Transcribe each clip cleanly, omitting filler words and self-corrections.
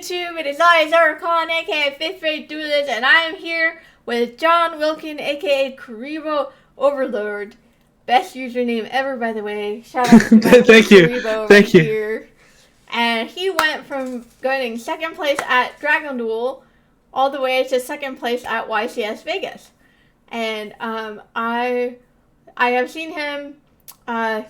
YouTube? It is I, Zara Khan, aka 5th grade Duelist, and I am here with John Wilkin, aka Karibo Overlord. Best username ever, by the way. Shout out to my Thank you. Karibo Thank you. here. And he went from going second place at Dragon Duel all the way to second place at YCS Vegas. And I have seen him.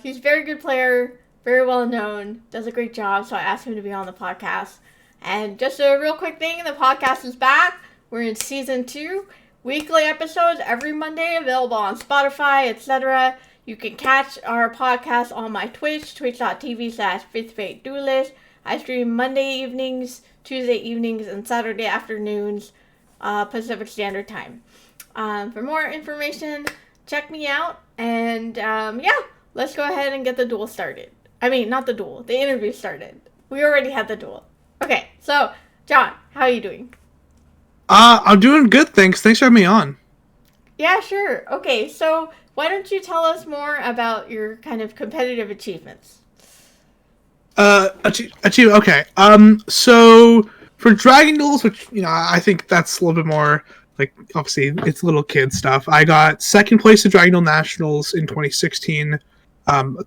He's a very good player, very well known, does a great job, so I asked him to be on the podcast. And just a real quick thing, the podcast is back. We're in season 2. Weekly episodes every Monday, available on Spotify, etc. You can catch our podcast on my Twitch, twitch.tv/5thfateduelist. I stream Monday evenings, Tuesday evenings, and Saturday afternoons, Pacific Standard Time. For more information, check me out. And let's go ahead and get the duel started. I mean, not the duel, the interview started. We already had the duel. Okay, so, John, how are you doing? I'm doing good, thanks. Thanks for having me on. Yeah, sure. Okay, so why don't you tell us more about your kind of competitive achievements? Okay. So for Dragon Duels, which, I think that's a little bit more, obviously, it's little kid stuff. I got second place at Dragon Duel Nationals in 2016,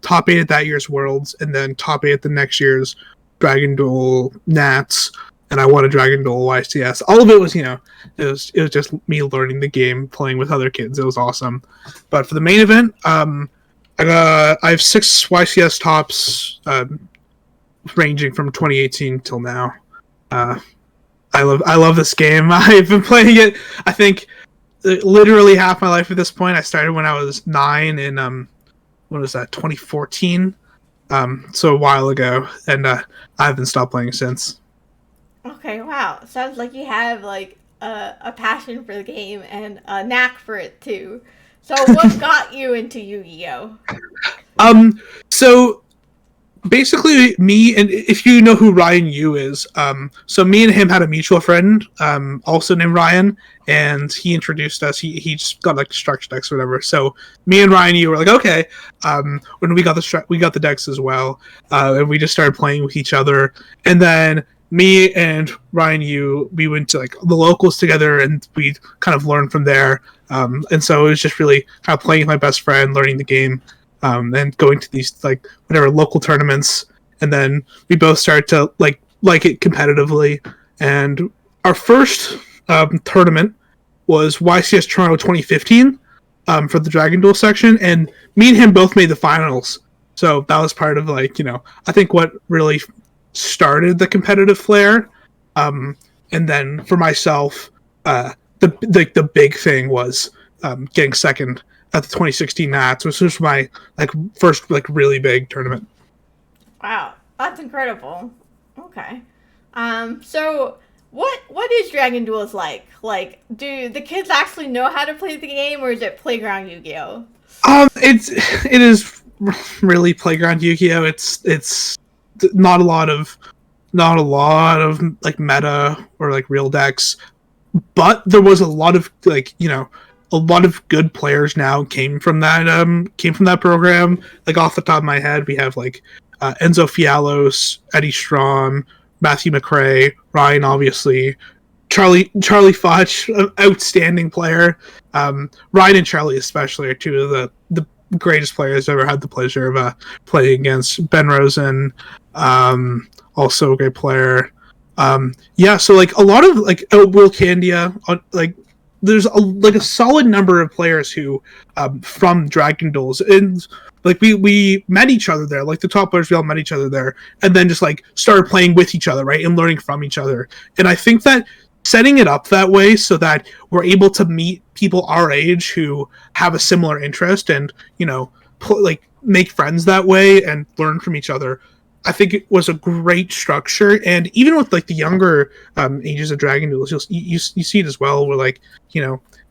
top 8 at that year's Worlds, and then top 8 at the next year's Dragon Duel Nats, and I won a Dragon Duel YCS. All of it was, it was just me learning the game, playing with other kids. It was awesome. But for the main event, I have 6 YCS tops, ranging from 2018 till now. I love this game. I've been playing it, I think, literally half my life at this point. I started when I was 9 in, what was that, 2014? So a while ago, and I haven't stopped playing since. Okay, wow. Sounds like you have, a passion for the game and a knack for it, too. So what got you into Yu-Gi-Oh? So basically me, and if you know who Ryan Yu is, so me and him had a mutual friend, also named Ryan, and he introduced us. He just got structure decks or whatever. So me and Ryan Yu were like, okay. When we got the decks as well, and we just started playing with each other. And then me and Ryan Yu, we went to the locals together, and we kind of learned from there. And so it was just really kind of playing with my best friend, learning the game. And going to these whatever local tournaments, and then we both started to like it competitively. And our first tournament was YCS Toronto 2015 for the Dragon Duel section, and me and him both made the finals. So that was part of I think what really started the competitive flair. And then for myself, the big thing was getting second at the 2016 Nats, which was my first really big tournament. Wow, that's incredible. Okay. So what is Dragon Duels like? Do the kids actually know how to play the game, or is it playground Yu-Gi-Oh? It is really playground Yu-Gi-Oh. It's not a lot of meta or real decks, but there was a lot of a lot of good players now came from that program. Off the top of my head, we have Enzo Fialos, Eddie Strom, Matthew McRae, Ryan, obviously, Charlie Fudge, outstanding player. Ryan and Charlie especially are two of the greatest players I've ever had the pleasure of playing against. Ben Rosen, also a great player. So a lot of Will Candia, there's a solid number of players who from Dragon Duels, and we met each other there. The top players, we all met each other there, and then just started playing with each other, right, and learning from each other. And I think that setting it up that way so that we're able to meet people our age who have a similar interest, and make friends that way and learn from each other, I think it was a great structure. And even with the younger ages of Dragon Duels, you see it as well, where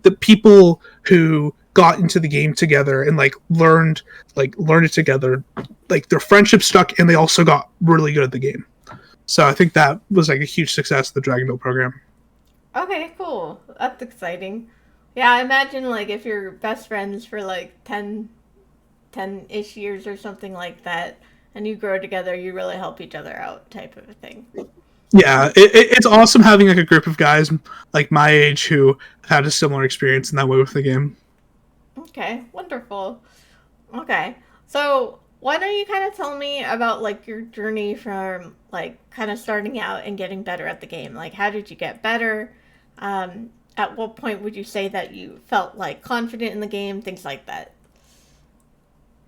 the people who got into the game together and learned it together, their friendship stuck, and they also got really good at the game. So I think that was a huge success of the Dragon Duel program. Okay, cool. That's exciting. Yeah, I imagine if you're best friends for 10-ish years or something like that, and you grow together, you really help each other out, type of a thing. Yeah, it's awesome having like a group of guys like my age who had a similar experience in that way with the game. Okay, wonderful. Okay, so why don't you kind of tell me about like your journey from like kind of starting out and getting better at the game? Like, how did you get better? At what point would you say that you felt like confident in the game? Things like that.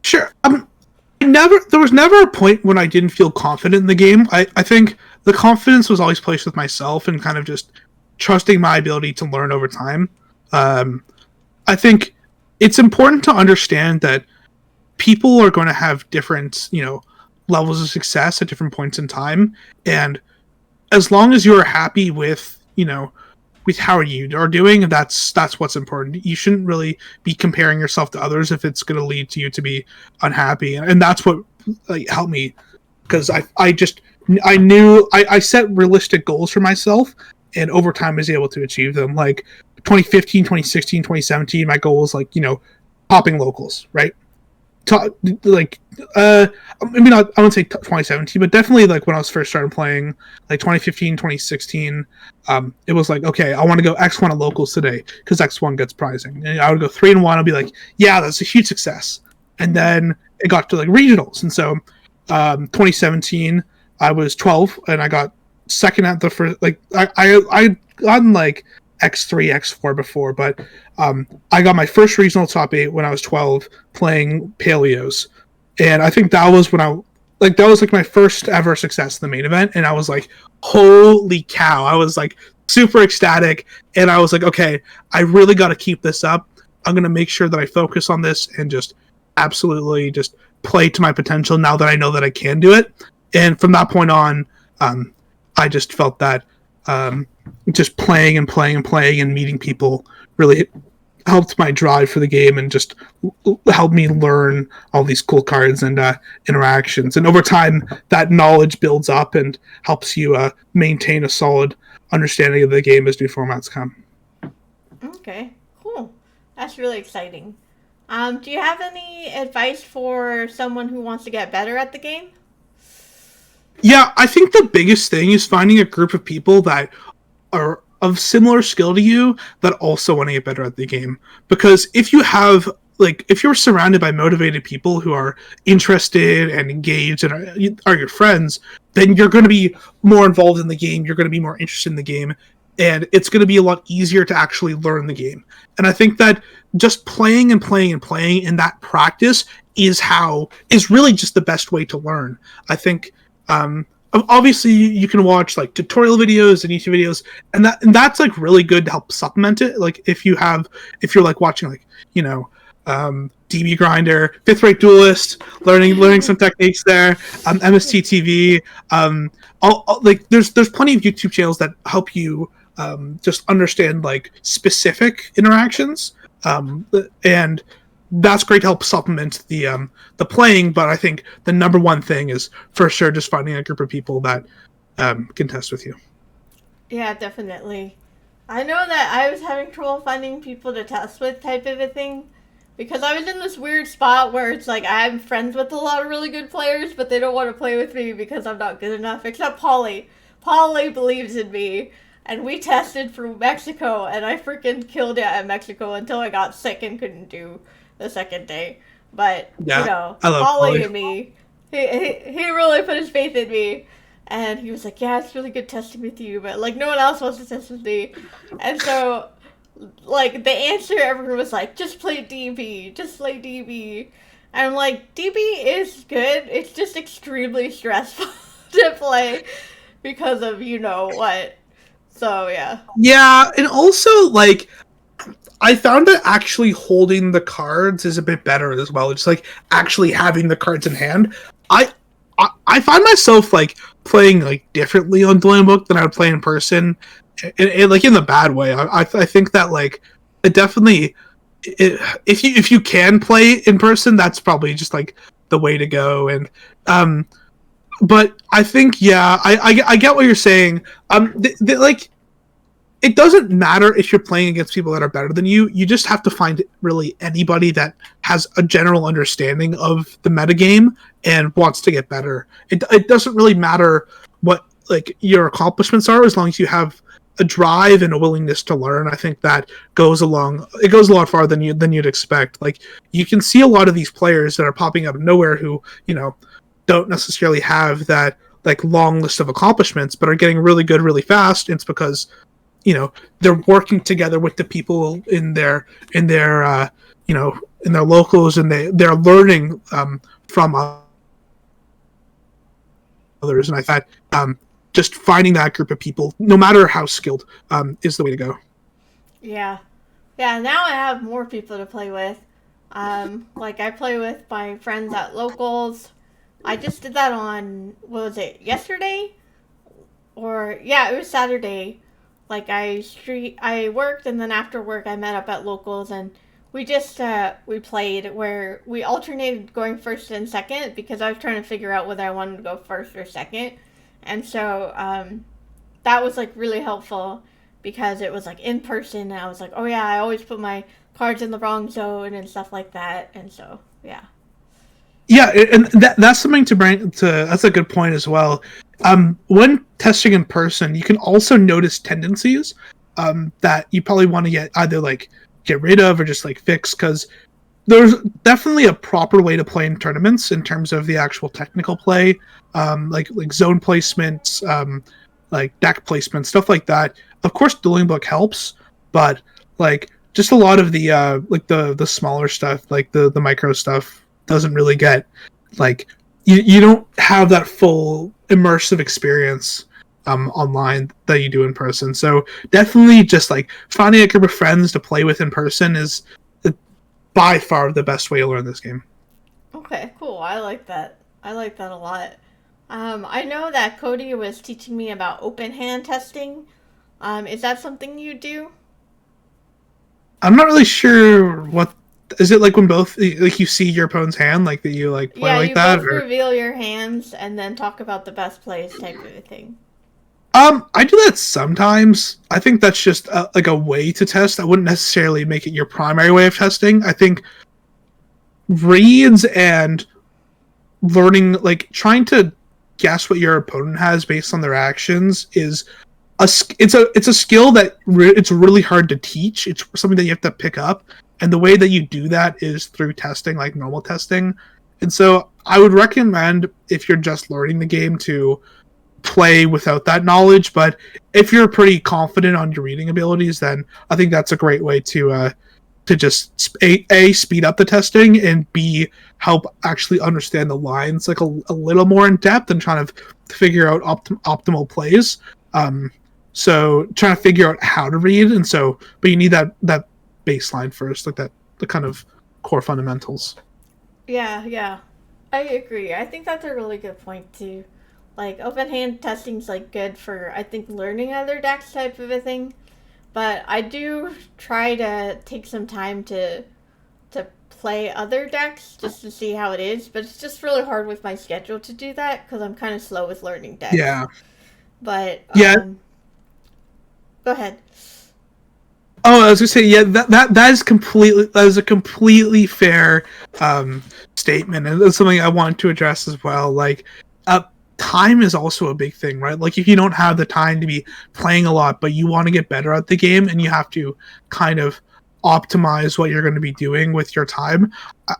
Sure. There was never a point when I didn't feel confident in the game. I think the confidence was always placed with myself and kind of just trusting my ability to learn over time. Um, I think it's important to understand that people are going to have different, levels of success at different points in time, and as long as you're happy with, with how you are doing, that's what's important. You shouldn't really be comparing yourself to others if it's going to lead to you to be unhappy, and that's what like helped me because I knew I set realistic goals for myself, and over time I was able to achieve them. Like 2015, 2016, 2017, my goal was like popping locals, right? Like maybe not I wouldn't say 2017, but definitely like when I was first started playing, like 2015, 2016. It was like, okay, I want to go X1 at locals today because X1 gets prizing, and I would go 3-1. I'd be like, yeah, that's a huge success. And then it got to like regionals, and so 2017 I was 12 and I got second at the first, like I gotten like X3, X4 before, but I got my first regional top 8 when I was 12 playing Paleos. And I think that was when that was like my first ever success in the main event. And I was like, holy cow. I was like super ecstatic. And I was like, okay, I really got to keep this up. I'm going to make sure that I focus on this and just absolutely just play to my potential now that I know that I can do it. And from that point on, I just felt that just playing and playing and playing and meeting people really helped my drive for the game and just helped me learn all these cool cards and interactions. And over time, that knowledge builds up and helps you maintain a solid understanding of the game as new formats come. Okay, cool. That's really exciting. Do you have any advice for someone who wants to get better at the game? Yeah, I think the biggest thing is finding a group of people that are of similar skill to you that also want to get better at the game. Because if you have if you're surrounded by motivated people who are interested and engaged and are your friends, then you're going to be more involved in the game. You're going to be more interested in the game, and it's going to be a lot easier to actually learn the game. And I think that just playing and playing and playing in that practice is really just the best way to learn. I think obviously you can watch like tutorial videos and YouTube videos, and that's like really good to help supplement it. Like if you're like watching like DB Grinder, Fifth Rate Duelist, learning some techniques there, MST TV, like there's plenty of YouTube channels that help you just understand like specific interactions, and that's great to help supplement the playing. But I think the number one thing is for sure just finding a group of people that can test with you. Yeah, definitely. I know that I was having trouble finding people to test with type of a thing because I was in this weird spot where it's like I'm friends with a lot of really good players, but they don't want to play with me because I'm not good enough, except Polly. Polly believes in me, and we tested for Mexico, and I freaking killed it at Mexico until I got sick and couldn't do the second day. But, Yeah, I love Polly Polly. and me, he really put his faith in me. And he was like, yeah, it's really good testing with you, but, like, no one else wants to test with me. And so, like, the answer, everyone was like, just play DB, just play DB. And I'm like, DB is good, it's just extremely stressful to play because of what. So, yeah. Yeah, and also like I found that actually holding the cards is a bit better as well. Just like actually having the cards in hand. I find myself like playing like differently on Dueling Book than I would play in person, and like in the bad way. I think that like it definitely if you can play in person, that's probably just like the way to go. And but I think yeah, I get what you're saying. Like it doesn't matter if you're playing against people that are better than you. You just have to find really anybody that has a general understanding of the metagame and wants to get better. It doesn't really matter what like your accomplishments are, as long as you have a drive and a willingness to learn. I think that goes along. It goes a lot farther than you'd expect. Like you can see a lot of these players that are popping out of nowhere who don't necessarily have that like long list of accomplishments, but are getting really good really fast. It's because they're working together with the people in their in their locals, and they're learning from others. And I thought just finding that group of people, no matter how skilled, is the way to go. Yeah. Yeah, now I have more people to play with. Like I play with my friends at locals. I just did that on, what was it, yesterday? Or, yeah, it was Saturday. Like I worked, and then after work I met up at locals, and we just, we played where we alternated going first and second, because I was trying to figure out whether I wanted to go first or second. And so, that was like really helpful because it was like in person, and I was like, oh yeah, I always put my cards in the wrong zone and stuff like that. And so, yeah. Yeah, and that's something to bring to. That's a good point as well. When testing in person, you can also notice tendencies that you probably want to get rid of or just like fix, because there's definitely a proper way to play in tournaments in terms of the actual technical play, like zone placements, like deck placement, stuff like that. Of course, Dueling Book helps, but like just a lot of the the smaller stuff, like the micro stuff, doesn't really get like you don't have that full immersive experience online that you do in person. So definitely just like finding a group of friends to play with in person is by far the best way to learn this game. Okay, cool. I like that. I like that a lot. I know that Cody was teaching me about open hand testing. Is that something you do? I'm not really sure what is it like when both like you see your opponent's hand, like that you like play Yeah, like you that, both or reveal your hands and then talk about the best plays type of a thing. I do that sometimes. I think that's just like a way to test. I wouldn't necessarily make it your primary way of testing. I think reads and learning, like trying to guess what your opponent has based on their actions, is it's a skill that it's really hard to teach. It's something that you have to pick up, and the way that you do that is through testing, like normal testing. And so I would recommend, if you're just learning the game, to play without that knowledge. But if you're pretty confident on your reading abilities, then I think that's a great way to just a speed up the testing, and b help actually understand the lines like a little more in depth, and trying to figure out optimal plays. So trying to figure out how to read, and so but you need that baseline first, like the kind of core fundamentals. Yeah, yeah. I agree. I think that's a really good point too. Like open hand testing's like good for, I think, learning other decks type of a thing. But I do try to take some time to play other decks just to see how it is. But it's just really hard with my schedule to do that because I'm kind of slow with learning decks. Yeah. But Yeah. Go ahead. Oh, I was gonna say, yeah, that is a completely fair statement, and that's something I wanted to address as well. Like, time is also a big thing, right? Like, if you don't have the time to be playing a lot, but you want to get better at the game, and you have to kind of optimize what you're going to be doing with your time.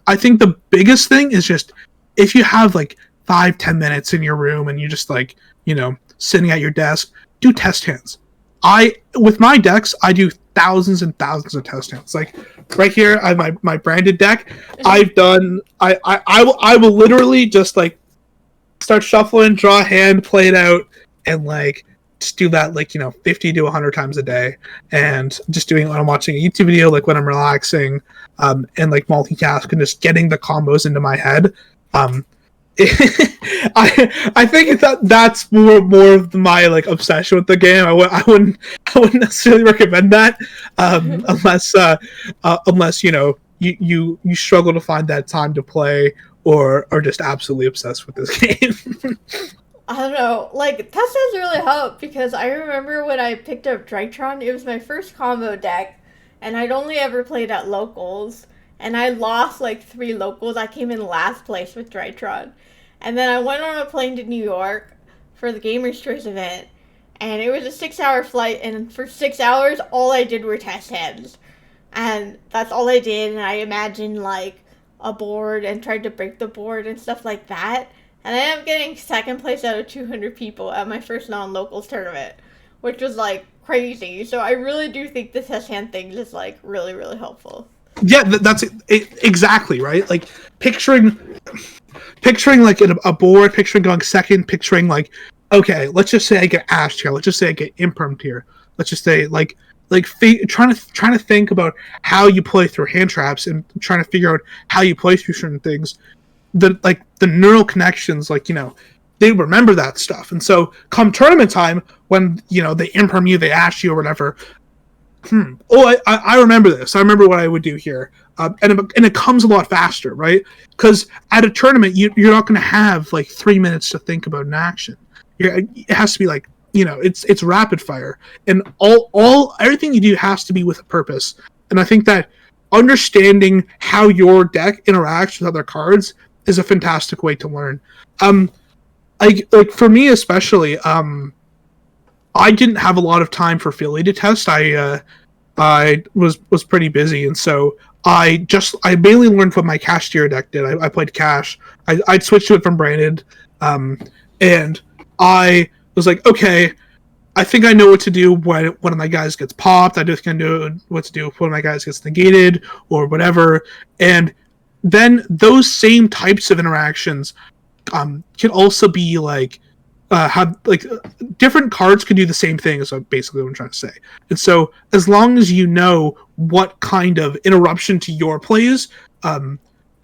I think the biggest thing is just, if you have like 5-10 minutes in your room and you're just like, sitting at your desk, do test hands. With my decks, I do thousands and thousands of test hands. Like right here, I have my branded deck. I've done. I will literally just like start shuffling, draw a hand, play it out, and like just do that 50 to 100 times a day, and just doing it when I'm watching a YouTube video, like when I'm relaxing, and like multitask and just getting the combos into my head. I think that's more of my like obsession with the game. I wouldn't necessarily recommend that unless you struggle to find that time to play, or are just absolutely obsessed with this game. I don't know. Like, test has really helped because I remember when I picked up Drytron, it was my first combo deck, and I'd only ever played at locals, and I lost like 3 locals. I came in last place with Drytron. And then I went on a plane to New York for the Gamer's Choice event, and it was a 6-hour flight, and for 6 hours, all I did were test hands. And that's all I did, and I imagined, like, a board and tried to break the board and stuff like that. And I ended up getting second place out of 200 people at my first non-locals tournament, which was, like, crazy. So I really do think the test hand thing is, like, really, really helpful. Yeah, that's it, exactly, right? Like, picturing like a board, picturing going second, picturing like, okay, let's just say I get ashed here, let's just say I get impermed here, let's just say trying to think about how you play through hand traps and trying to figure out how you play through certain things. The neural connections, like, they remember that stuff, and so come tournament time when they imperm you, they ash you or whatever. I remember this. I remember what I would do here, and it comes a lot faster, right? Because at a tournament, you're not going to have like 3 minutes to think about an action. It has to be like, it's rapid fire, and everything you do has to be with a purpose. And I think that understanding how your deck interacts with other cards is a fantastic way to learn. Like for me especially, I didn't have a lot of time for affiliated test. I was pretty busy, and so I mainly learned what my cash tier deck did. I played cash. I switched to it from branded, and I was like, okay, I think I know what to do when one of my guys gets popped. I just can know what to do if one of my guys gets negated or whatever. And then those same types of interactions can also be like different cards can do the same thing, is basically what I'm trying to say. And so as long as you know what kind of interruption to your plays,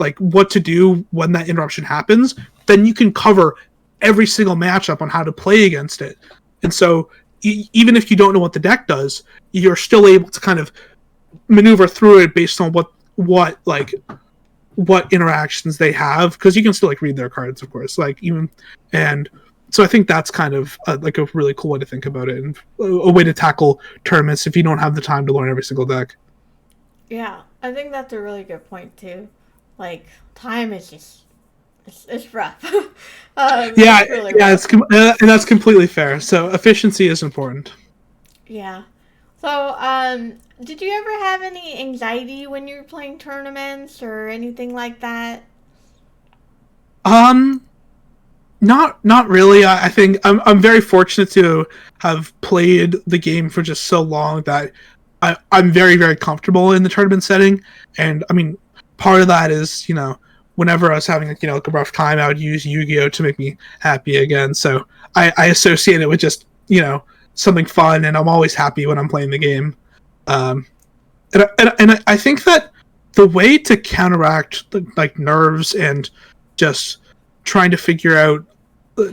like what to do when that interruption happens, then you can cover every single matchup on how to play against it. And so even if you don't know what the deck does, you're still able to kind of maneuver through it based on what interactions they have, because you can still like read their cards, of course, and so I think that's kind of like a really cool way to think about it, and a way to tackle tournaments if you don't have the time to learn every single deck. Yeah, I think that's a really good point too. Like, time is just it's rough. Yeah, really rough. And that's completely fair. So efficiency is important. Yeah. So, did you ever have any anxiety when you were playing tournaments or anything like that? Not really. I think I'm very fortunate to have played the game for just so long that I'm very, very comfortable in the tournament setting. And I mean, part of that is, whenever I was having like a rough time, I would use Yu-Gi-Oh to make me happy again. So I associate it with just something fun, and I'm always happy when I'm playing the game. And I think that the way to counteract like nerves and just trying to figure out,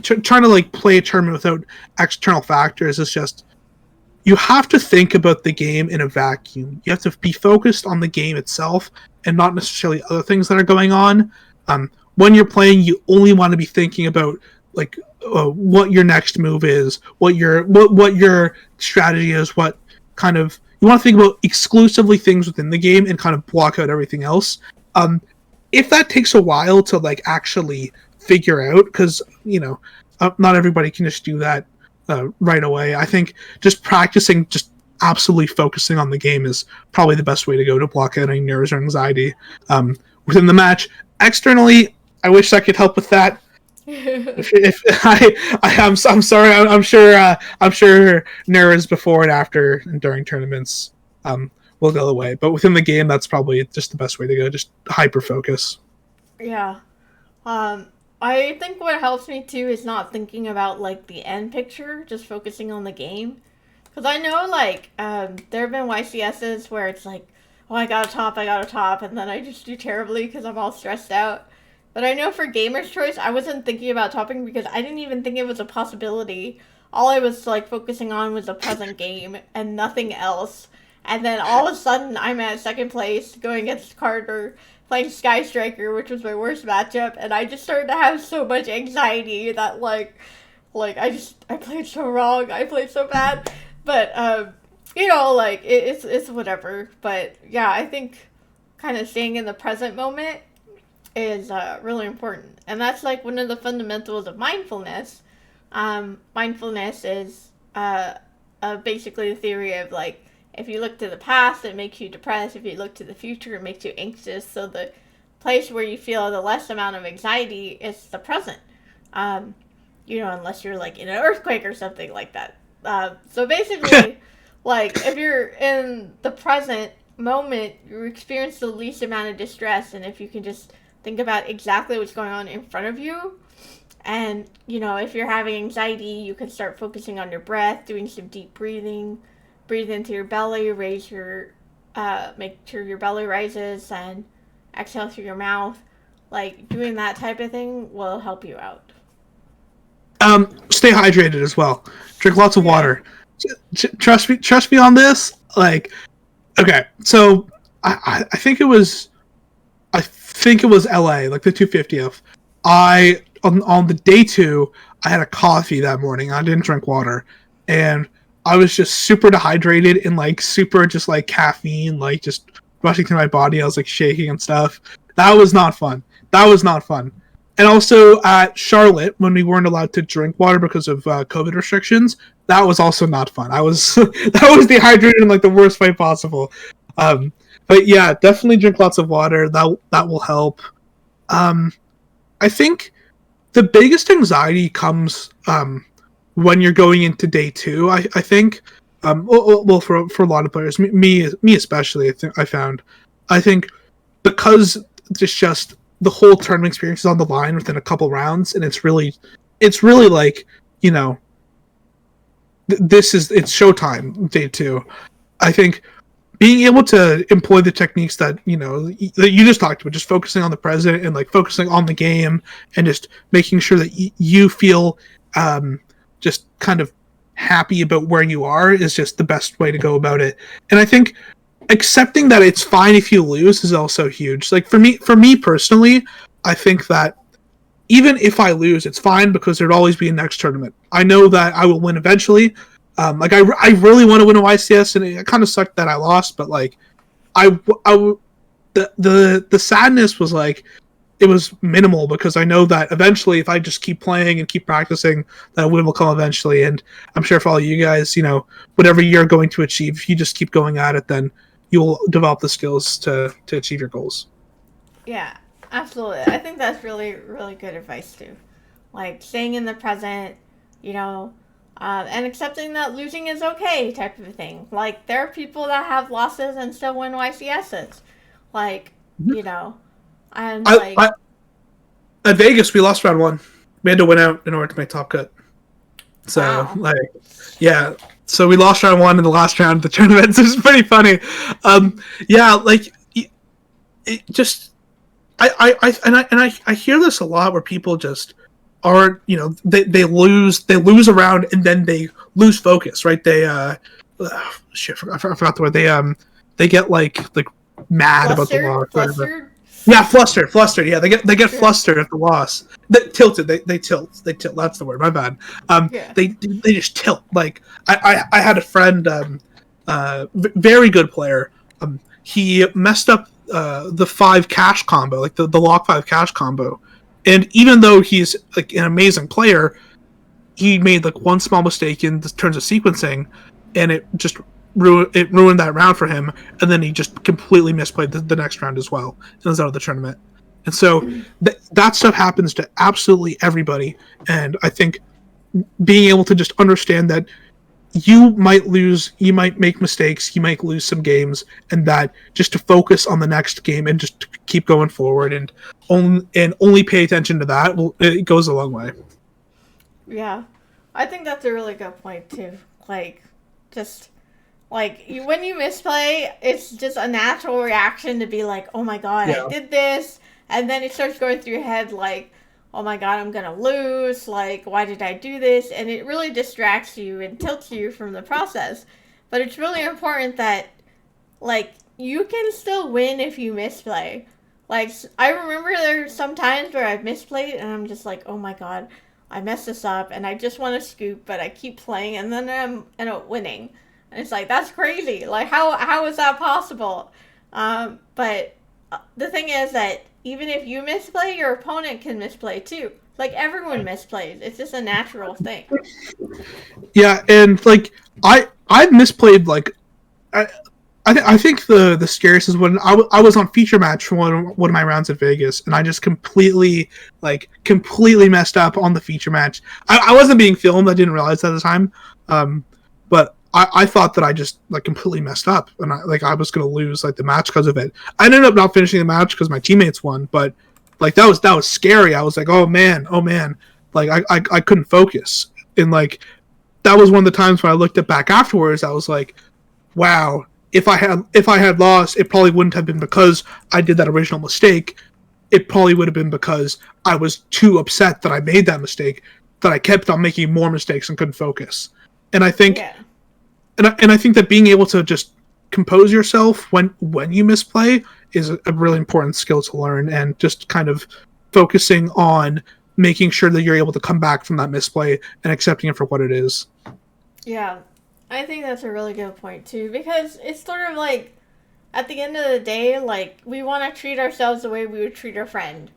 trying to like play a tournament without external factors is just, you have to think about the game in a vacuum. You have to be focused on the game itself and not necessarily other things that are going on. When you're playing, you only want to be thinking about like what your next move is, what your strategy is, what kind of, you want to think about exclusively things within the game and kind of block out everything else. If that takes a while to like actually figure out, because not everybody can just do that right away. I think just practicing, just absolutely focusing on the game is probably the best way to go to block out any nerves or anxiety within the match. Externally, I wish I could help with that. I'm sorry. I'm sure nerves before and after and during tournaments will go away. But within the game, that's probably just the best way to go. Just hyper focus. Yeah. I think what helps me too is not thinking about like the end picture, just focusing on the game. Because I know like there have been YCSs where it's like, oh, I got a top, and then I just do terribly because I'm all stressed out. But I know for Gamer's Choice, I wasn't thinking about topping because I didn't even think it was a possibility. All I was like focusing on was the present game and nothing else. And then all of a sudden, I'm at second place going against Carter, playing Sky Striker, which was my worst matchup, and I just started to have so much anxiety that like I played so wrong, I played so bad. But like it's whatever. But yeah, I think kind of staying in the present moment is really important, and that's like one of the fundamentals of mindfulness. Mindfulness is basically the theory of like if you look to the past, it makes you depressed. If you look to the future, it makes you anxious. So the place where you feel the less amount of anxiety is the present. Um, unless you're like in an earthquake or something like that. So basically, like if you're in the present moment, you experience the least amount of distress, and if you can just think about exactly what's going on in front of you, and if you're having anxiety, you can start focusing on your breath, doing some deep breathing, breathe into your belly, make sure your belly rises, and exhale through your mouth. Like doing that type of thing will help you out. Stay hydrated as well. Drink lots of water. Trust me on this. Like, okay, so I think it was LA, like the 250th. On the day 2, I had a coffee that morning. I didn't drink water, and I was just super dehydrated and like super just like caffeine, like just rushing through my body. I was like shaking and stuff. That was not fun. And also at Charlotte, when we weren't allowed to drink water because of COVID restrictions, that was also not fun. I was that was dehydrated in like the worst way possible. But yeah, definitely drink lots of water. That will help. I think the biggest anxiety comes when you're going into day 2. I think, well for a lot of players, me especially, I think because it's just the whole tournament experience is on the line within a couple rounds, and it's really like it's showtime day 2. I think being able to employ the techniques that that you just talked about, just focusing on the present and like focusing on the game and just making sure that you feel just kind of happy about where you are is just the best way to go about it. And I think accepting that it's fine if you lose is also huge. Like for me personally, I think that even if I lose, it's fine because there'd always be a next tournament. I know that I will win eventually. Like I really want to win a YCS, and it kind of sucked that I lost. But like, the sadness was like it was minimal because I know that eventually, if I just keep playing and keep practicing, that win will come eventually. And I'm sure for all you guys, whatever you're going to achieve, if you just keep going at it, then you'll develop the skills to achieve your goals. Yeah, absolutely. I think that's really, really good advice too. Like staying in the present, and accepting that losing is okay, type of thing. Like there are people that have losses and still win YCSs. Like, and at Vegas, we lost round 1. We had to win out in order to make top cut. So, wow. Yeah. So we lost round 1 in the last round of the tournament. So it's pretty funny. Yeah, like it just, I hear this a lot where people just aren't, they lose a round and then they lose focus, right? They shit, I forgot the word. They get like mad about the loss. Flustered? Yeah, flustered. Yeah, they get flustered at the loss. They tilted. They tilt. That's the word. My bad. Yeah. They just tilt. Like I had a friend, very good player. He messed up the 5 cash combo, like the lock 5 cash combo, and even though he's like an amazing player, he made like one small mistake in terms of sequencing, and it just ruined that round for him, and then he just completely misplayed the next round as well and was out of the tournament. And so that stuff happens to absolutely everybody, and I think being able to just understand that you might lose, you might make mistakes, you might lose some games, and that just to focus on the next game and just to keep going forward and only pay attention to that, it goes a long way. Yeah. I think that's a really good point too. Like just like when you misplay, it's just a natural reaction to be like, "Oh my god, I did this," and then it starts going through your head like, "Oh my god, I'm gonna lose. Like, why did I do this?" And it really distracts you and tilts you from the process. But it's really important that, like, you can still win if you misplay. Like, I remember there's some times where I've misplayed and I'm just like, "Oh my god, I messed this up," and I just want to scoop, but I keep playing, and then I end up winning. And it's like, that's crazy. Like, how is that possible? But the thing is that even if you misplay, your opponent can misplay too. Like everyone misplays. It's just a natural thing. Yeah, and like I've misplayed like I I think the scariest is when I was on feature match for one of my rounds at Vegas, and I just completely messed up on the feature match. I wasn't being filmed. I didn't realize that at the time, but I thought that I just like completely messed up, and I was gonna lose like the match because of it. I ended up not finishing the match because my teammates won, but like that was scary. I was like, oh man, like I couldn't focus, and like that was one of the times when I looked at back afterwards. I was like, wow, if I had lost, it probably wouldn't have been because I did that original mistake. It probably would have been because I was too upset that I made that mistake, that I kept on making more mistakes and couldn't focus. And I think, Yeah. and I think that being able to just compose yourself when you misplay is a really important skill to learn, and just kind of focusing on making sure that you're able to come back from that misplay and accepting it for what it is. Yeah. I think that's a really good point too, because it's sort of like at the end of the day, like we want to treat ourselves the way we would treat our friend,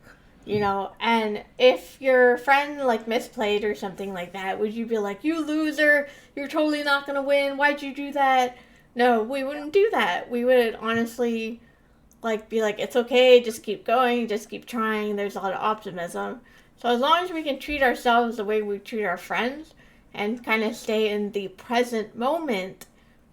you know. And if your friend like misplayed or something like that, would you be like, "You loser! You're totally not gonna win. Why'd you do that?" No, we wouldn't do that. We would honestly like be like, "It's okay. Just keep going. Just keep trying." There's a lot of optimism. So as long as we can treat ourselves the way we treat our friends, and kind of stay in the present moment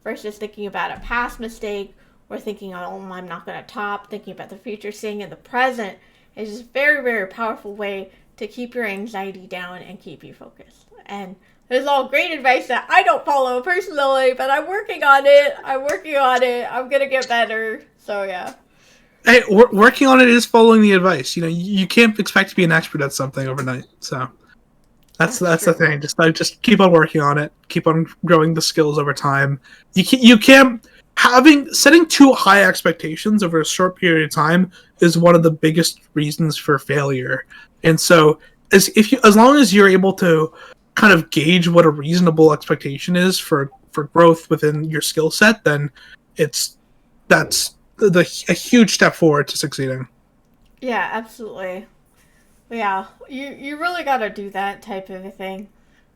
versus thinking about a past mistake or thinking, oh, I'm not going to top, thinking about the future, staying in the present is just a very, very powerful way to keep your anxiety down and keep you focused. And there's all great advice that I don't follow personally, but I'm working on it. I'm going to get better. So, yeah. Hey, working on it is following the advice. You know, you can't expect to be an expert at something overnight. So that's the thing. Just keep on working on it. Keep on growing the skills over time. You can't setting too high expectations over a short period of time is one of the biggest reasons for failure. And so as long as you're able to kind of gauge what a reasonable expectation is for growth within your skill set, then that's a huge step forward to succeeding. Yeah, absolutely. Yeah, you really got to do that type of a thing.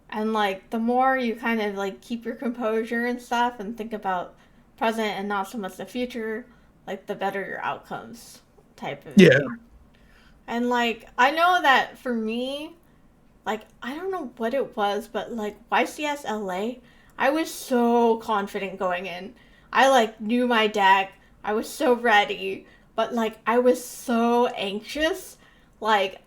And like the more you kind of like keep your composure and stuff and think about present and not so much the future, like the better your outcomes type of Yeah. thing. And like I know that for me, like I don't know what it was, but like YCS LA, I was so confident going in. I like knew my deck. I was so ready, but like I was so anxious. Like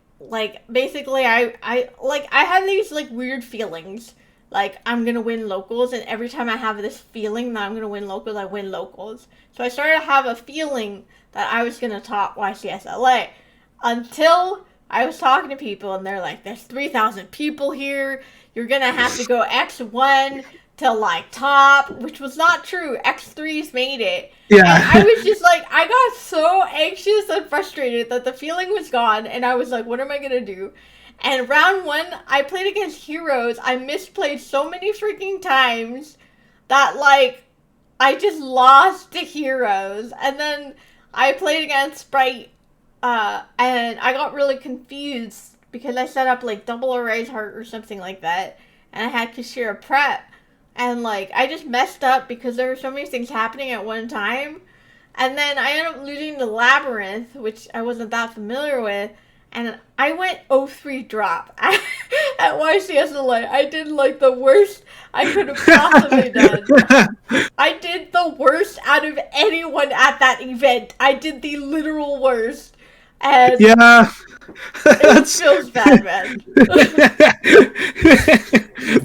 basically I had these like weird feelings. Like I'm gonna win locals, and every time I have this feeling that I'm gonna win locals, I win locals. So I started to have a feeling that I was gonna top YCS LA until I was talking to people, and they're like, "There's 3,000 people here. You're gonna have to go X1 to like top," which was not true. X3's made it. Yeah. And I was just like, I got so anxious and frustrated that the feeling was gone, and I was like, what am I gonna do? And round one, I played against heroes. I misplayed so many freaking times that like I just lost to heroes. And then I played against Sprite, and I got really confused because I set up like double Erase Heart or something like that, and I had Kashira prep. And like I just messed up because there were so many things happening at one time. And then I ended up losing the Labyrinth, which I wasn't that familiar with. And I went 0-3 drop at YCS LA. I did like the worst I could have possibly done. I did the worst out of anyone at that event. I did the literal worst. And yeah. it feels bad, man.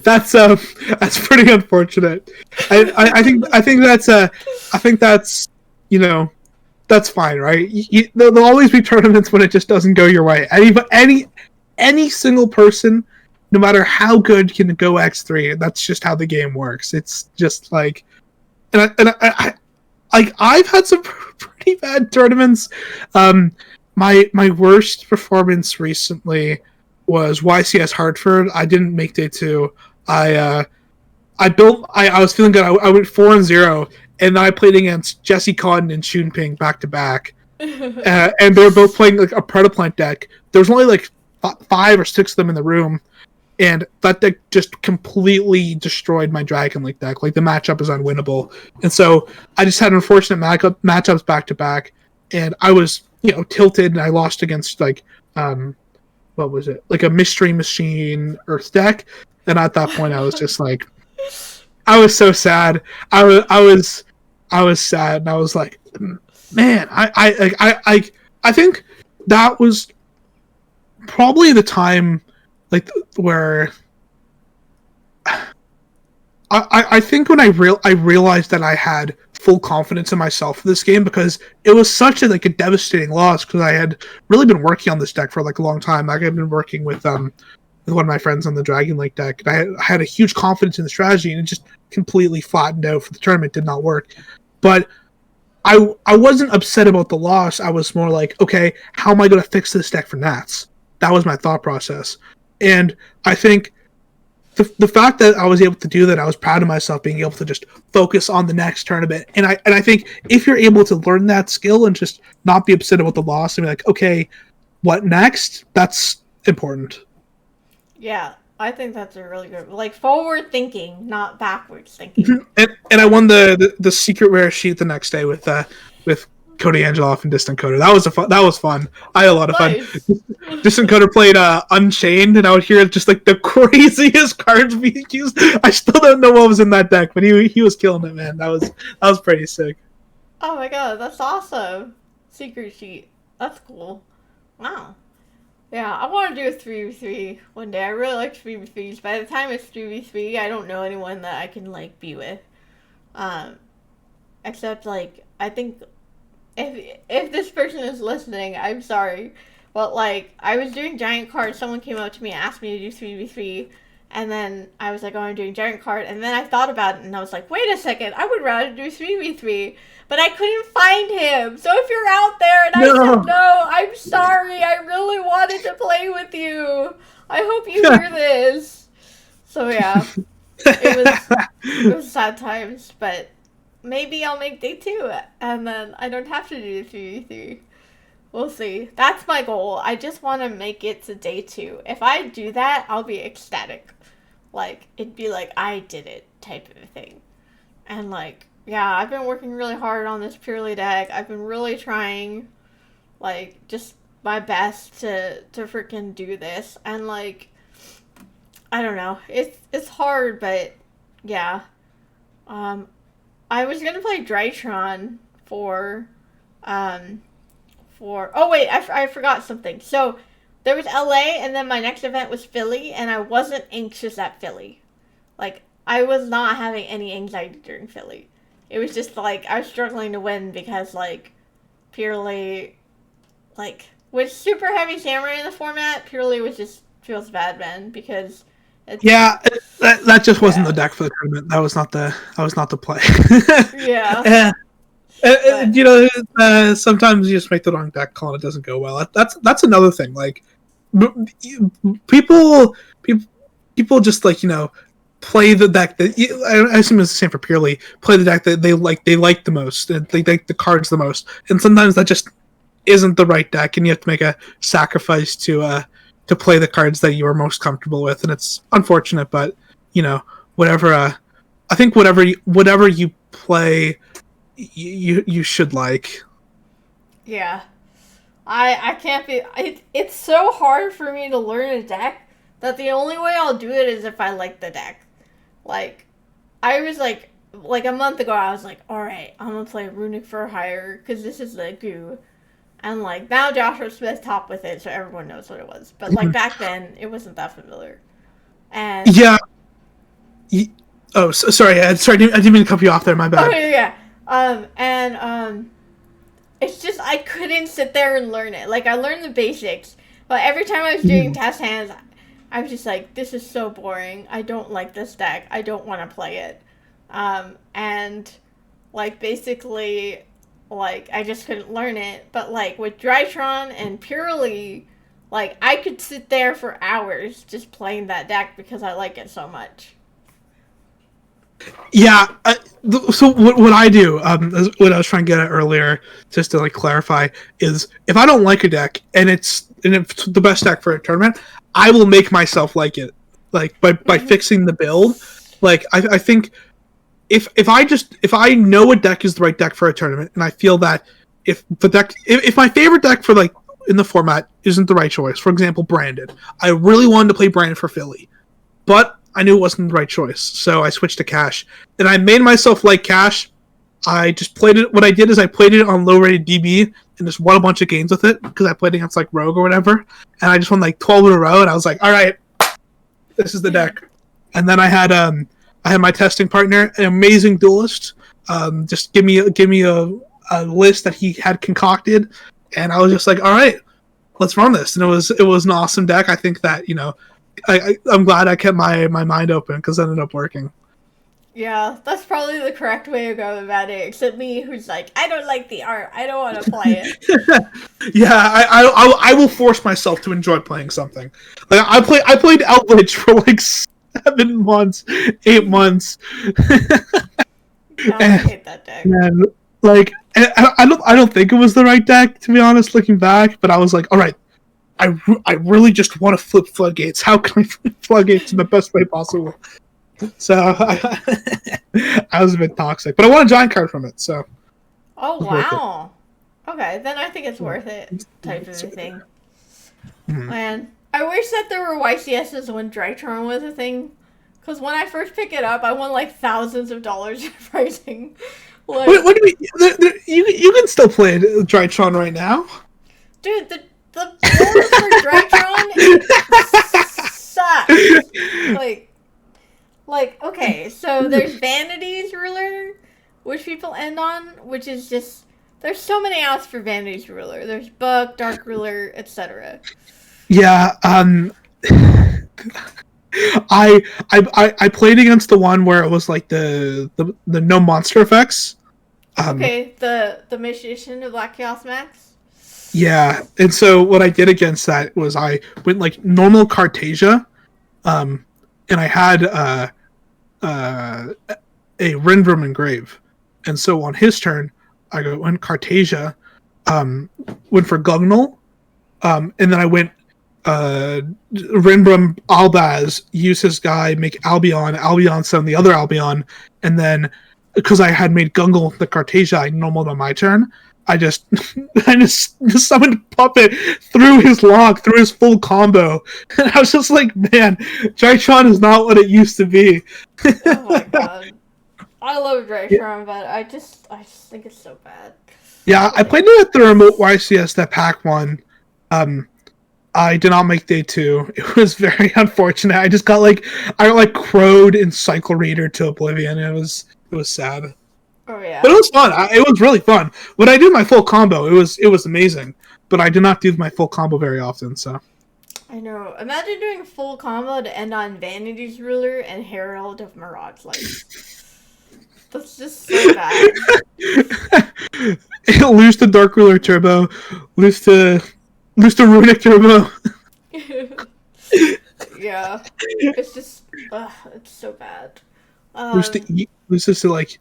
That's pretty unfortunate. I think that's you know, that's fine, right? There'll always be tournaments when it just doesn't go your way. Any single person, no matter how good, can go X3. That's just how the game works. It's just like, I've had some pretty bad tournaments. My worst performance recently was YCS Hartford. I didn't make day 2. I was feeling good. I went 4-0, and then I played against Jesse Cotton and Shun Ping back to back. And they were both playing like a Predaplant deck. There was only like 5 or 6 of them in the room, and that deck just completely destroyed my Dragon Link deck. Like the matchup is unwinnable, and so I just had unfortunate matchups back to back, and I was tilted, and I lost against like what was it, like a Mystery Machine Earth deck, and at that point I was just like, I was so sad. I was sad, and I was like, man, I think that was probably the time, like where I think when I realized that I had full confidence in myself for this game, because it was such a like a devastating loss, because I had really been working on this deck for like a long time. Like I've been working with one of my friends on the Dragon Link deck, and I had a huge confidence in the strategy, and it just completely flattened out for the tournament. Did not work, but I wasn't upset about the loss. I was more like, okay, how am I going to fix this deck for Nats? That was my thought process, and I think the fact that I was able to do that, I was proud of myself being able to just focus on the next tournament. And I think if you're able to learn that skill and just not be upset about the loss and be like, okay, what next? That's important. Yeah, I think that's a really good, like, forward thinking, not backwards thinking. And I won the secret rare sheet the next day with Cody Angeloff and Distant Coder. That was fun. I had a lot of fun. Nice. Distant Coder played Unchained, and I would hear just like the craziest cards being used. I still don't know what was in that deck, but he was killing it, man. That was pretty sick. Oh my god, that's awesome. Secret sheet. That's cool. Wow. Yeah, I want to do a 3v3 one day. I really like 3v3s. By the time it's 3v3, I don't know anyone that I can, like, be with. Um, Except, like, I think if this person is listening, I'm sorry. But, like, I was doing giant card. Someone came up to me and asked me to do 3v3. And then I was like, oh, I'm doing giant card. And then I thought about it and I was like, wait a second. I would rather do 3v3. But I couldn't find him. So if you're out there and I said no, I'm sorry. I really wanted to play with you. I hope you hear this. So yeah, it was sad times, but maybe I'll make day 2 and then I don't have to do 3v3. We'll see. That's my goal. I just want to make it to day 2. If I do that, I'll be ecstatic. Like, it'd be like, I did it type of thing. And like, yeah, I've been working really hard on this purely deck. I've been really trying, like, just my best to freaking do this. And like, I don't know. It's hard, but yeah. I was gonna play Drytron for oh wait, I forgot something. So there was LA, and then my next event was Philly, and I wasn't anxious at Philly. Like, I was not having any anxiety during Philly. It was just like I was struggling to win because like purely like with super heavy samurai in the format, purely was just feels bad, man, because it's, Yeah, that just wasn't the deck for the tournament. That was not the play. yeah. Sometimes you just make the wrong deck call and it doesn't go well. That's another thing. Like people just like play the deck that I assume it's the same for purely play the deck that they like the most, and they like the cards the most, and sometimes that just isn't the right deck, and you have to make a sacrifice to play the cards that you are most comfortable with, and it's unfortunate, but whatever. I think whatever you play, you should like. Yeah. I can't be. It's so hard for me to learn a deck that the only way I'll do it is if I like the deck. Like, I was like a month ago, I was like, alright, I'm gonna play Runic for Hire, because this is the goo. And like, now Joshua Smith top with it, so everyone knows what it was. But like, back then, it wasn't that familiar. And yeah. Sorry, I didn't mean to cut you off there, my bad. Oh, yeah. It's just, I couldn't sit there and learn it. Like, I learned the basics, but every time I was doing test hands, I was just like, this is so boring. I don't like this deck. I don't want to play it. And, like, basically, like, I just couldn't learn it. But, like, with Drytron and Purely, like, I could sit there for hours just playing that deck because I like it so much. Yeah. So what I do, what I was trying to get at earlier, just to like clarify, is if I don't like a deck and it's the best deck for a tournament, I will make myself like it, like by fixing the build. Like I think if I know a deck is the right deck for a tournament, and I feel that if my favorite deck for like in the format isn't the right choice, for example, Branded, I really wanted to play Branded for Philly, but I knew it wasn't the right choice, so I switched to Cash, and I made myself like Cash. I just played it. What I did is I played it on low rated DB and just won a bunch of games with it because I played against like Rogue or whatever, and I just won like 12 in a row, and I was like, all right, this is the deck. And then I had my testing partner, an amazing duelist. Just give me a list that he had concocted, and I was just like, all right, let's run this. And it was an awesome deck. I think that I'm glad I kept my mind open because it ended up working. Yeah, that's probably the correct way to go about it. Except me, who's like, I don't like the art. I don't want to play it. Yeah, I will force myself to enjoy playing something. Like I played Outwitch for like 7 months, 8 months. Yeah, I hate that deck. And like I don't think it was the right deck, to be honest, looking back. But I was like, all right, I really just want to flip floodgates. How can I flip floodgates in the best way possible? So I was a bit toxic, but I won a giant card from it. So oh wow, okay, then I think it's worth it, type of thing. Mm-hmm. Man, I wish that there were YCSs when Drytron was a thing, because when I first picked it up, I won like thousands of dollars in pricing. Like, what do you mean? You can still play Drytron right now, dude. The rules for Drytron suck. Like, okay, so there's Vanity's Ruler, which people end on, which is just, there's so many outs for Vanity's Ruler. There's Book, Dark Ruler, etc. Yeah, I played against the one where it was like the no monster effects. Okay, the Magician of Black Chaos Max? Yeah, and so what I did against that was I went like normal Cartasia, and I had a Renvrim Engrave, and so on his turn, I went Cartasia, went for Gugnol, and then I went Renvrim Albaz, use his guy, make Albion summon the other Albion, and then because I had made Gungle the Cartasia, I normaled on my turn. I just summoned Puppet through his lock, through his full combo. And I was just like, man, Drytron is not what it used to be. Oh my god. I love Drytron, but I just think it's so bad. Yeah, I played it at the remote YCS that pack won. I did not make day 2. It was very unfortunate. I got crowed in Cycle Reader to oblivion. It was sad. Oh yeah. But it was fun. It was really fun. When I did my full combo, it was amazing. But I did not do my full combo very often, so. I know. Imagine doing a full combo to end on Vanity's Ruler and Herald of Mirage Light. That's just so bad. Lose to Dark Ruler Turbo. Lose to Runic Turbo. Yeah. It's just, it's so bad. Lose to like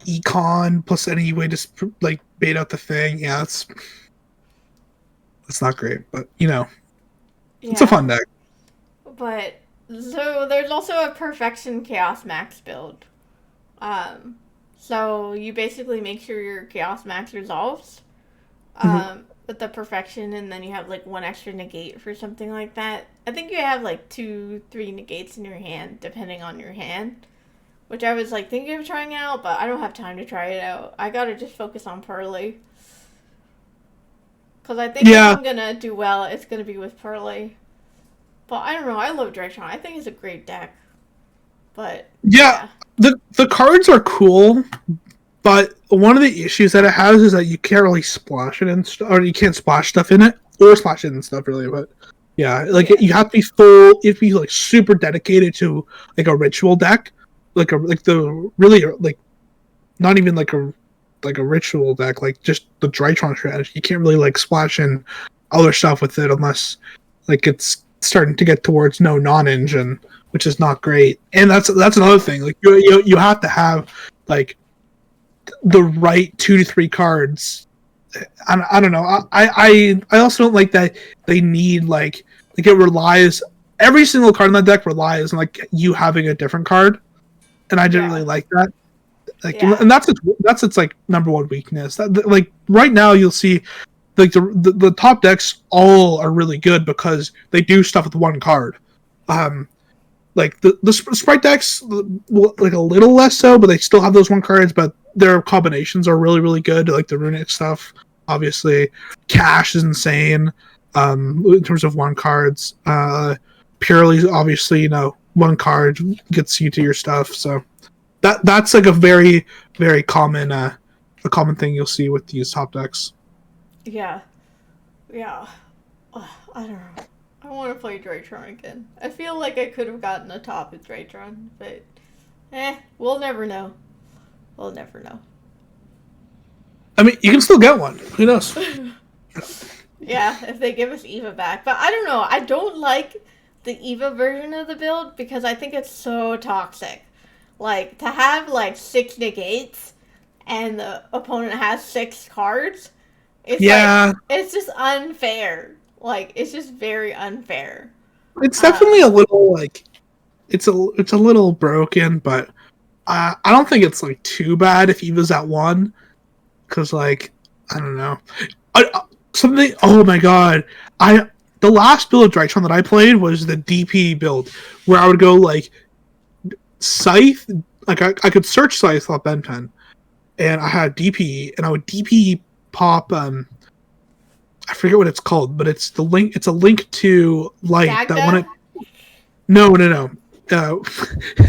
Econ plus any way to like bait out the thing. Yeah, that's not great, but it's a fun deck. But so there's also a Perfection Chaos Max build. So you basically make sure your Chaos Max resolves with the Perfection, and then you have like 1 extra negate for something like that. I think you have like 2-3 negates in your hand, depending on your hand. Which I was like thinking of trying out, but I don't have time to try it out. I gotta just focus on Pearly. Because I think if I'm gonna do well, it's gonna be with Pearly. But I don't know, I love Drytron. I think it's a great deck. But yeah. The cards are cool, but one of the issues that it has is that you can't really splash it or you can't splash stuff in it, or splash it and stuff really, but yeah, you have to be full, you have to be like super dedicated to like a ritual deck. Not even like a ritual deck, like just the Drytron strategy. You can't really like splash in other stuff with it unless like it's starting to get towards no non-engine, which is not great. And that's another thing. Like you have to have like the right 2 to 3 cards. I don't know. I also don't like that they need like it relies, every single card in that deck relies on like you having a different card, and I didn't really like that. Like, and that's its like number one weakness. Like right now, you'll see like the top decks all are really good because they do stuff with one card. Like the sprite decks, like a little less so, but they still have those one cards. But their combinations are really really good. Like the runic stuff, obviously, cash is insane. In terms of one cards, purely obviously one card gets you to your stuff. So that's like a very very common a common thing you'll see with these top decks. Yeah. Ugh, I don't know. I want to play Draytron again. I feel like I could have gotten a top with Draytron, but we'll never know. We'll never know. I mean, you can still get one. Who knows? Yeah, if they give us Eva back. But I don't know. I don't like the Eva version of the build because I think it's so toxic. Like, to have, like, 6 negates and the opponent has 6 cards, it's like, it's just unfair. Like, it's just very unfair. It's definitely a little, like, it's a little broken, but I don't think it's, like, too bad if Eva's at 1. Because, like, I don't know. Oh my god. The last build of Draytron that I played was the DP build, where I would go, like, Scythe, like I could search Scythe off Ben Pen, and I had DP, and I would DP pop. I forget what it's called, but it's the link. It's a link to light Dagda? that when it. No.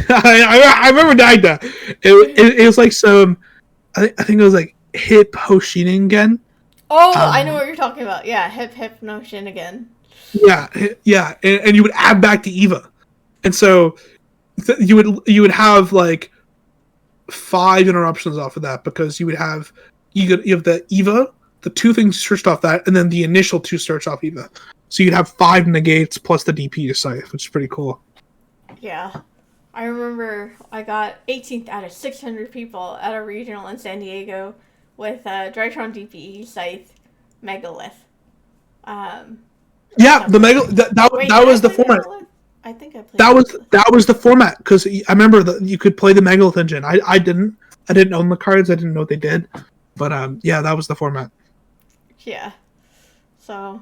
I remember Dagda. It was like some. I think it was like Hip Hoshinen. Oh, I know what you're talking about. Yeah, Hip no Shin again. Yeah, and you would add back to Eva, and so. You would have like 5 interruptions off of that because you have the Eva, the 2 things searched off that, and then the initial 2 search off Eva. So you'd have 5 negates plus the DP to Scythe, which is pretty cool. Yeah, I remember I got 18th out of 600 people at a regional in San Diego with Draytron DP Scythe Megalith. Yeah, the that was the format. Megalith? I think I played that was the format because I remember that you could play the Megalith engine. I didn't own the cards. I didn't know what they did, but yeah, that was the format. Yeah, so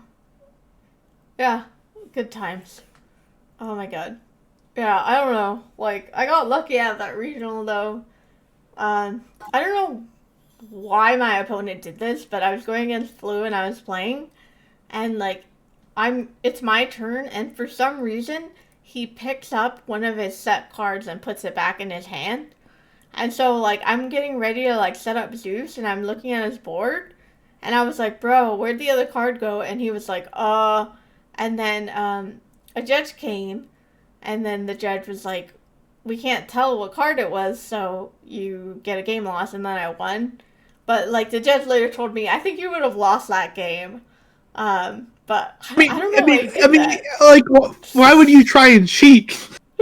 yeah, good times. Oh my god, yeah. I don't know. Like I got lucky at that regional though. I don't know why my opponent did this, but I was going against Flu and I was playing, and like it's my turn, and for some reason. He picks up one of his set cards and puts it back in his hand. And so, like, I'm getting ready to, like, set up Zeus, and I'm looking at his board. And I was like, bro, where'd the other card go? And he was like, And then a judge came, and then the judge was like, we can't tell what card it was, so you get a game loss, and then I won. But, like, the judge later told me, I think you would have lost that game. But I don't know why that. Like, why would you try and cheat?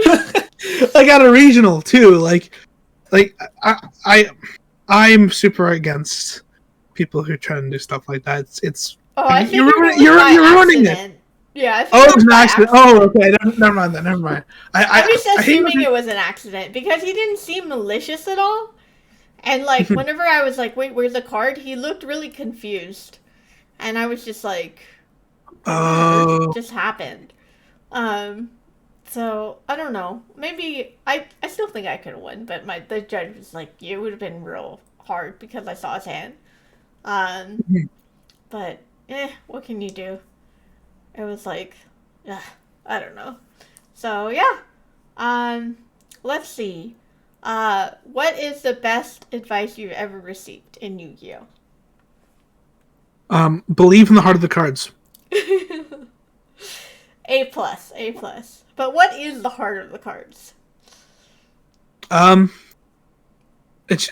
Like at a regional too. Like I'm super against people who try and do stuff like that. It's I think you're ruining it. Yeah. Oh, it was an accident. Oh, okay. Never mind that. Never mind. I'm just assuming it was an accident because he didn't seem malicious at all. And like whenever I was like, "Wait, where's the card?" He looked really confused, and I was just like. It just happened. So I don't know. Maybe I still think I could have won, but the judge was like, it would have been real hard because I saw his hand. But what can you do? It was like, I don't know. So yeah. Let's see. What is the best advice you've ever received in Yu-Gi-Oh? Believe in the heart of the cards. A plus. But what is the heart of the cards? It's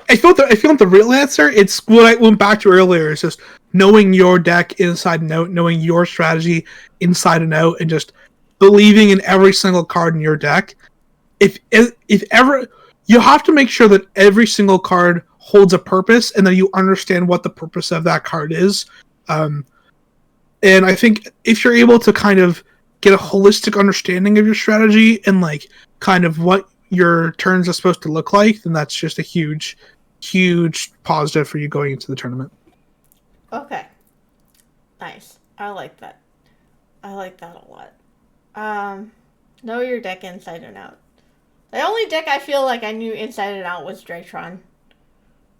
I feel the real answer. It's what I went back to earlier. It's just knowing your deck inside and out, knowing your strategy inside and out, and just believing in every single card in your deck. If ever, you have to make sure that every single card holds a purpose, and that you understand what the purpose of that card is. And I think if you're able to kind of get a holistic understanding of your strategy and like kind of what your turns are supposed to look like, then that's just a huge positive for you going into the tournament. Okay. Nice. I like that. I like that a lot. Know your deck inside and out. The only deck I feel like I knew inside and out was Draytron.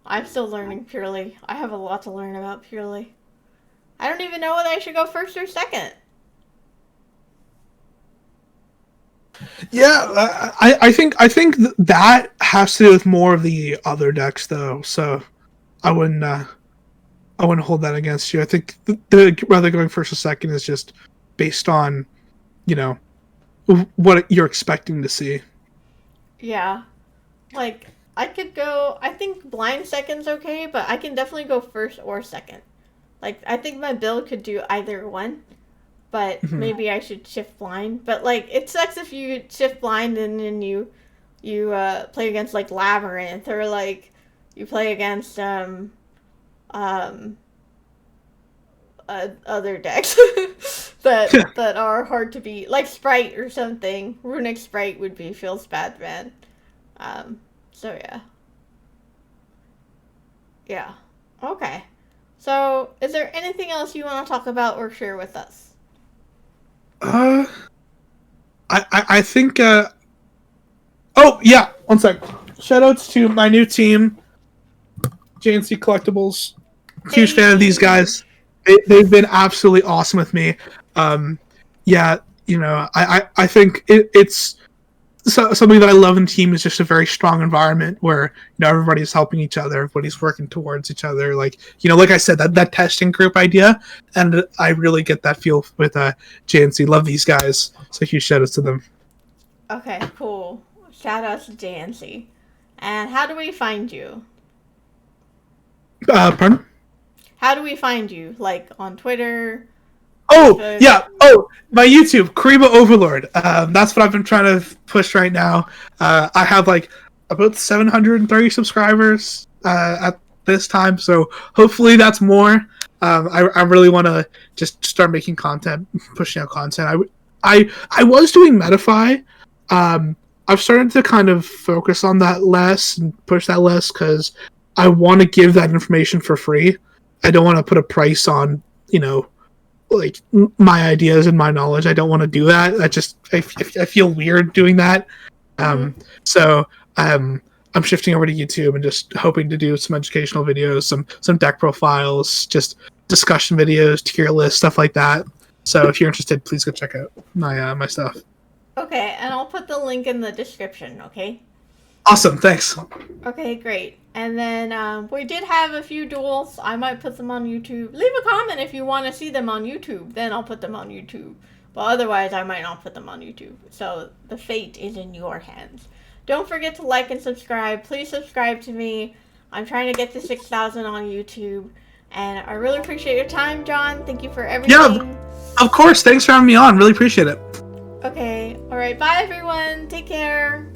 I'm still learning Purely. I have a lot to learn about Purely. I don't even know whether I should go first or second. Yeah, I think that has to do with more of the other decks though. So I wouldn't hold that against you. I think the whether going first or second is just based on, you know, what you're expecting to see. Yeah. Like, I could go, I think blind second's okay, but I can definitely go first or second. Like, I think my build could do either one, but maybe I should shift blind. But, like, it sucks if you shift blind and then you play against, like, Labyrinth, or, like, you play against, other decks that are hard to beat, like Sprite or something. Runic Sprite feels bad, man. So yeah. Okay. So, is there anything else you want to talk about or share with us? I think. Oh yeah, one sec. Shoutouts to my new team, JNC Collectibles. Huge fan of these guys. They've been absolutely awesome with me. Yeah, you know, I think it's something that I love in team is just a very strong environment where, you know, everybody's helping each other, everybody's working towards each other. Like, you know, like I said, that testing group idea, and I really get that feel with JNC. Love these guys, so huge shout outs to them. Okay, cool. Shout outs to JNC. And how do we find you? Pardon? How do we find you? Like, on Twitter? Oh, Facebook? Yeah. Oh, my YouTube, Kariba Overlord. That's what I've been trying to push right now. I have, like, about 730 subscribers at this time, so hopefully that's more. I really want to just start making content, pushing out content. I was doing Metafy. I've started to kind of focus on that less and push that less because I want to give that information for free. I don't want to put a price on, you know, like my ideas and my knowledge. I don't want to do that. I feel weird doing that. So I'm shifting over to YouTube and just hoping to do some educational videos, some deck profiles, just discussion videos, tier lists, stuff like that. So if you're interested, please go check out my stuff. Okay, and I'll put the link in the description, okay? Awesome, thanks. Okay, great. And then we did have a few duels. I might put them on YouTube. Leave a comment if you want to see them on YouTube. Then I'll put them on YouTube. But otherwise, I might not put them on YouTube. So the fate is in your hands. Don't forget to like and subscribe. Please subscribe to me. I'm trying to get to 6,000 on YouTube. And I really appreciate your time, John. Thank you for everything. Yeah, of course. Thanks for having me on. Really appreciate it. Okay. All right. Bye, everyone. Take care.